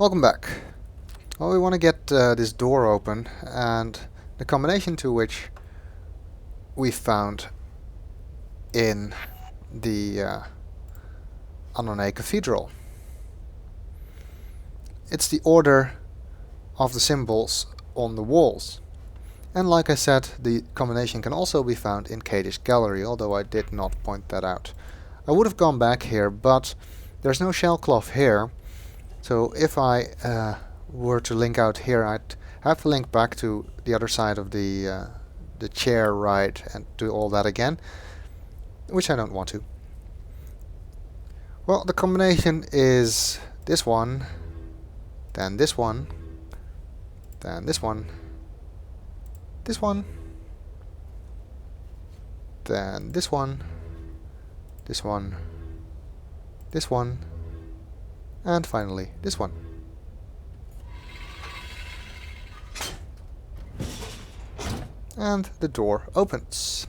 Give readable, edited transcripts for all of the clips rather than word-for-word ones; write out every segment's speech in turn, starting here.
Welcome back. Well, we want to get this door open, and the combination to which we found in the Ahnonay Cathedral. It's the order of the symbols on the walls. And like I said, the combination can also be found in Kadish Gallery, although I did not point that out. I would have gone back here, but there's no shell cloth here. So if I were to link out here, I'd have to link back to the other side of the chair ride and do all that again, which I don't want to. Well, the combination is this one, then this one, then this one, this one, then this one, this one, this one, and finally this one. And the door opens.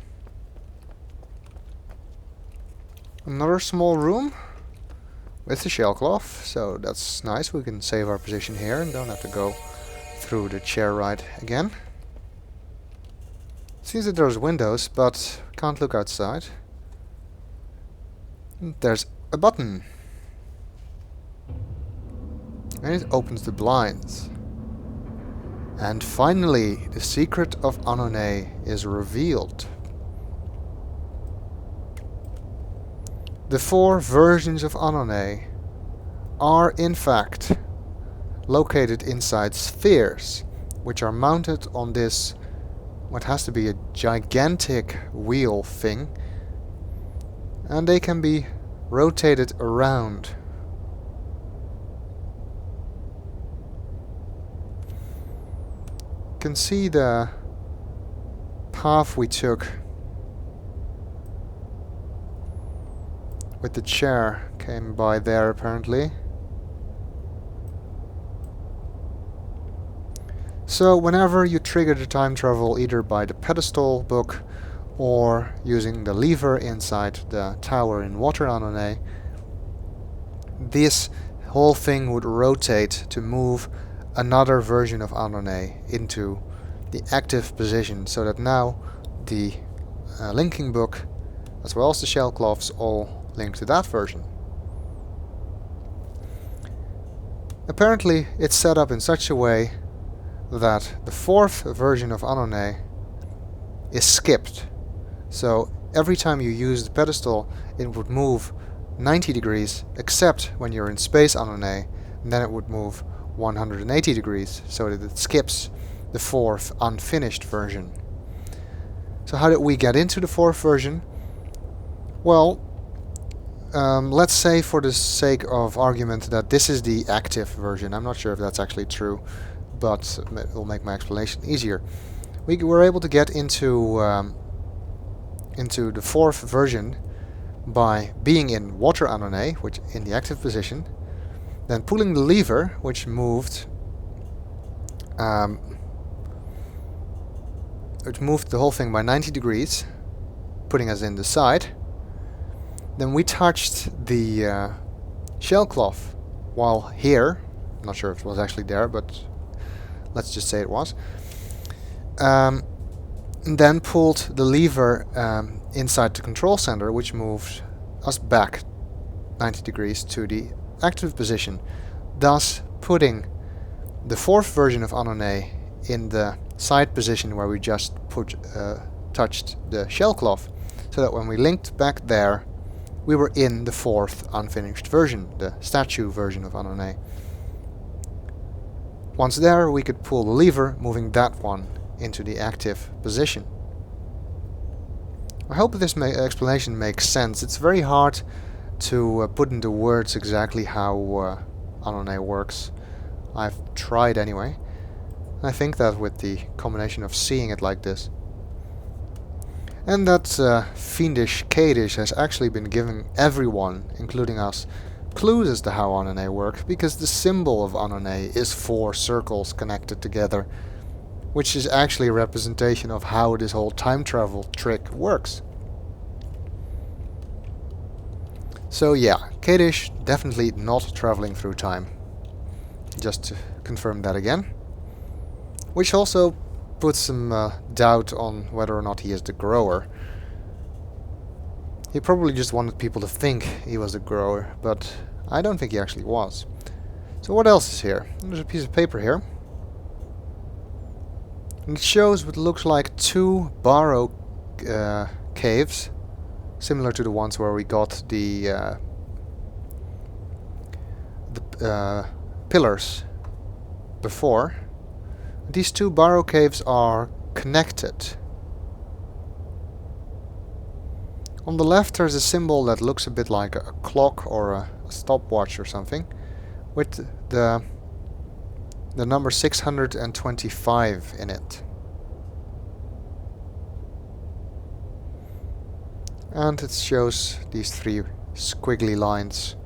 Another small room with the shell cloth, so that's nice. We can save our position here and don't have to go through the chair ride again. Seems that there's windows, but can't look outside. And there's a button. And it opens the blinds. And finally, the secret of Ahnonay is revealed. The 4 versions of Ahnonay are in fact located inside spheres, which are mounted on this, what has to be a gigantic wheel thing, and they can be rotated around. You can see the path we took with the chair, came by there apparently. So whenever you trigger the time travel, either by the pedestal book or using the lever inside the tower in Water Ahnonay, this whole thing would rotate to move another version of Ahnonay into the active position, so that now the linking book as well as the shell cloths all link to that version. Apparently it's set up in such a way that the 4th version of Ahnonay is skipped. So every time you use the pedestal, it would move 90 degrees, except when you're in space Ahnonay, and then it would move 180 degrees, so that it skips the 4th unfinished version. So how did we get into the 4th version? Well, let's say for the sake of argument that this is the active version. I'm not sure if that's actually true, but it will make my explanation easier. We were able to get into the 4th version by being in Water Ahnonay, which in the active position, then pulling the lever, which moved the whole thing by 90 degrees, putting us in the side. Then we touched the shell cloth while here. I'm not sure if it was actually there, but let's just say it was. And then pulled the lever inside the control center, which moved us back 90 degrees to the active position, thus putting the 4th version of Ahnonay in the side position where we just touched the shell cloth, so that when we linked back there, we were in the 4th unfinished version, the statue version of Ahnonay. Once there, we could pull the lever, moving that one into the active position. I hope this explanation makes sense. It's very hard to put into words exactly how Ahnonay works. I've tried anyway. I think that with the combination of seeing it like this, and that fiendish Kadish has actually been giving everyone, including us, clues as to how Ahnonay works, because the symbol of Ahnonay is 4 circles connected together, which is actually a representation of how this whole time travel trick works. So yeah, Kadish definitely not traveling through time. just to confirm that again. Which also puts some doubt on whether or not he is the grower. He probably just wanted people to think he was the grower, but I don't think he actually was. So what else is here? There's a piece of paper here. And it shows what looks like 2 barrow caves, similar to the ones where we got the pillars before. These 2 barrow caves are connected. On the left there's a symbol that looks a bit like a clock or a stopwatch or something, with the number 625 in it. And it shows these 3 squiggly lines,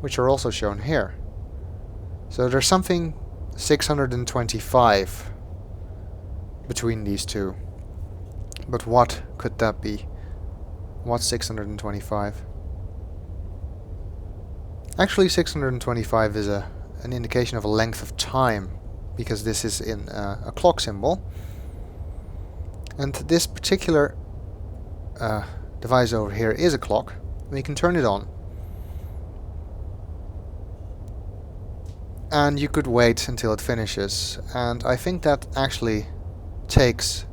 which are also shown here. So there's something 625 between these 2. But what could that be? What's 625? Actually, 625 is an indication of a length of time, because this is in a clock symbol. And this particular device over here is a clock. We can turn it on. And you could wait until it finishes. And I think that actually takes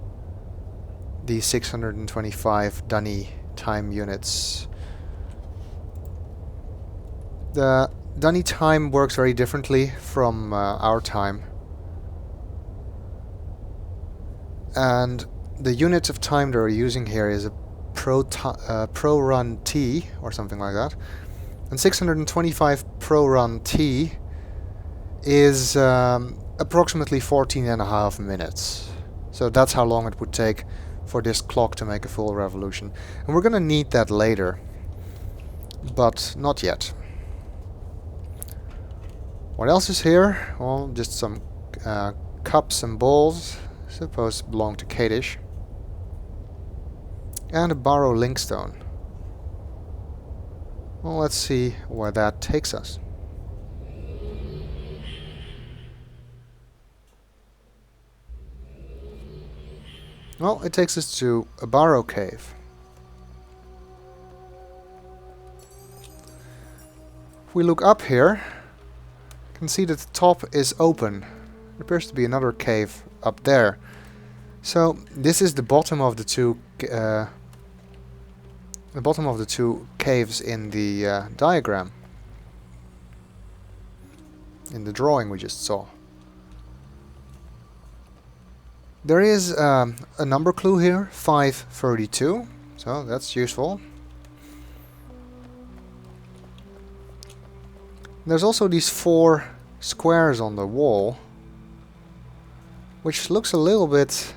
the 625 Dunny time units. The Dunny time works very differently from our time. And the units of time they're using here is a pro run T or something like that. And 625 pro run T is approximately 14.5 minutes. So that's how long it would take for this clock to make a full revolution. And we're gonna need that later, but not yet. What else is here? Well, just some cups and bowls, supposed to belong to Kadish. And a barrow linkstone. Well, let's see where that takes us. Well, it takes us to a barrow cave. If we look up here, you can see that the top is open. There appears to be another cave up there. So this is the bottom of the two caves in the diagram, in the drawing we just saw. There is a number clue here, 532, so that's useful. There's also these 4 squares on the wall, which looks a little bit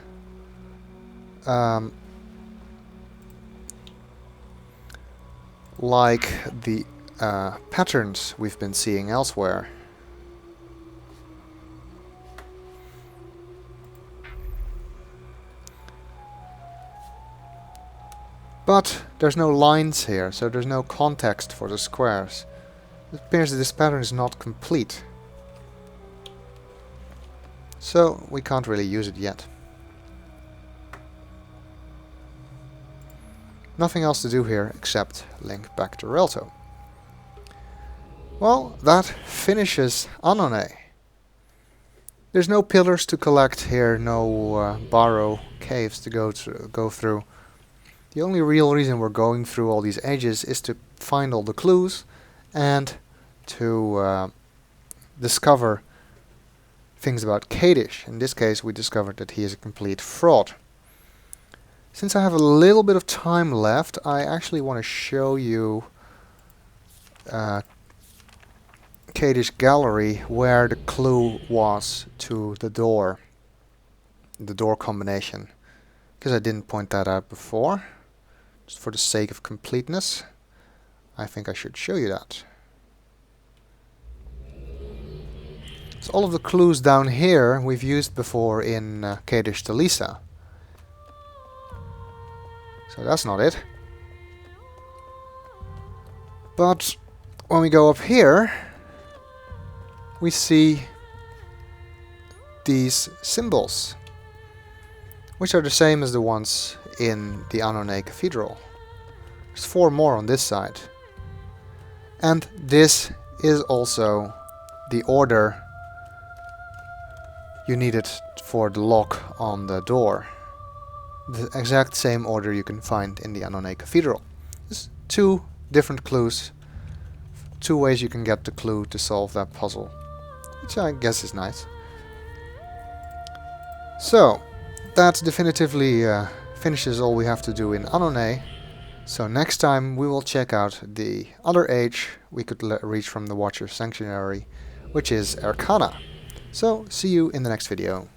like the patterns we've been seeing elsewhere. But there's no lines here, so there's no context for the squares. It appears that this pattern is not complete. So we can't really use it yet. Nothing else to do here except link back to Relto. Well, that finishes Ahnonay. There's no pillars to collect here, no barrow caves to go through. The only real reason we're going through all these edges is to find all the clues and to discover things about Kadish. In this case, we discovered that he is a complete fraud. Since I have a little bit of time left, I actually want to show you Kadish Gallery, where the clue was to the door combination. Because I didn't point that out before. Just for the sake of completeness, I think I should show you that. So all of the clues down here we've used before in Kadish to Lisa. So that's not it. But when we go up here, we see these symbols, which are the same as the ones in the Ahnonay Cathedral. There's 4 more on this side. And this is also the order you needed for the lock on the door. The exact same order you can find in the Ahnonay Cathedral. There's 2 different clues, 2 ways you can get the clue to solve that puzzle, which I guess is nice. So, that definitively finishes all we have to do in Ahnonay. So next time we will check out the other age we could reach from the Watcher's Sanctuary, which is Arcana. So, see you in the next video.